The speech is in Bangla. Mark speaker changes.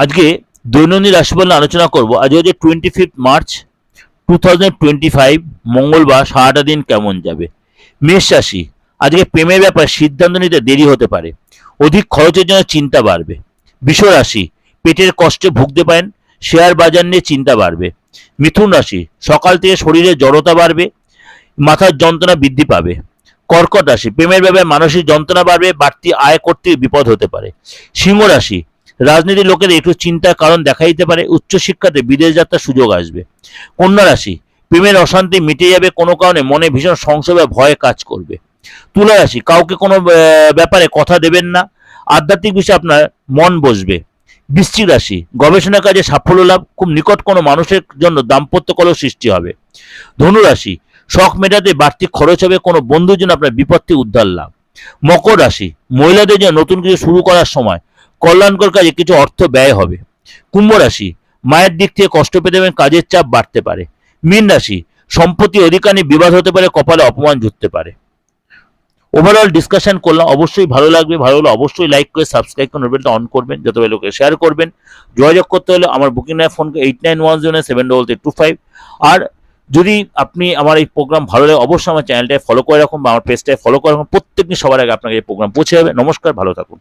Speaker 1: আজকে দৈনন্দিন রাশিফল নিয়ে আলোচনা করব। আজ হচ্ছে 25 মার্চ 2025, মঙ্গলবার। সারাটা দিন কেমন যাবে? মেষ রাশি, আজকে প্রেমের ব্যাপারে সিদ্ধান্ত নিতে দেরি হতে পারে, অধিক খরচের জন্য চিন্তা বাড়বে। বৃষ রাশি, পেটের কষ্টে ভুগতে পারেন, শেয়ার বাজার নিয়ে চিন্তা বাড়বে। মিথুন রাশি, সকাল থেকে শরীরে জড়তা বাড়বে, মাথার যন্ত্রণা বৃদ্ধি পাবে। কর্কট রাশি, প্রেমের ব্যাপারে মানসিক যন্ত্রণা বাড়বে, বাড়তি আয় করতে বিপদ হতে পারে। সিংহ রাশি, রাজনীতির লোকেদের একটু চিন্তার কারণ দেখা দিতে পারে, উচ্চশিক্ষাতে বিদেশ যাত্রার সুযোগ আসবে। কন্যা রাশি, প্রেমের অশান্তি মিটে যাবে, কোনো কারণে মনে ভীষণ সংশয় বা ভয় কাজ করবে। তুলা রাশি, কাউকে কোনো ব্যাপারে কথা দেবেন না, আধ্যাত্মিক বিষয়ে আপনার মন বসবে। বৃশ্চিক রাশি, গবেষণা কাজে সাফল্য লাভ, খুব নিকট কোনো মানুষের জন্য দাম্পত্য কলহ সৃষ্টি হবে। ধনু রাশি, শখ মেটাতে বাড়তি খরচ হবে, কোনো বন্ধুর জন্য আপনার বিপদ থেকে উদ্ধার লাভ। মকর রাশি, মহিলাদের জন্য নতুন কিছু শুরু করার সময়, কল্যাণকর কাজে কিছু অর্থ ব্যয় হবে। কুম্ভ রাশি, মায়ের দিক থেকে কষ্ট পেতে পারেন, কাজের চাপ বাড়তে পারে। মীন রাশি, সম্পত্তি অধিকার নিয়ে বিবাদ হতে পারে, কপালে অপমান জুটতে পারে। ওভারঅল ডিসকাশন করলাম, অবশ্যই ভালো লাগবে। ভালো হলে অবশ্যই লাইক করে সাবস্ক্রাইব করে বেলটা অন করবেন, যত লোকে শেয়ার করবেন। যোগাযোগ করতে হলে আমার বুকিং নেয় ফোন 8910723325। আর যদি আপনি আমার এই প্রোগ্রাম ভালো লাগে, অবশ্যই আমার চ্যানেলটায় ফলো করে রাখুন বা আমার পেজটায় ফলো করে রাখুন। প্রত্যেকদিন সবার আগে আপনাকে এই প্রোগ্রাম পৌঁছে যাবে। নমস্কার, ভালো থাকুন।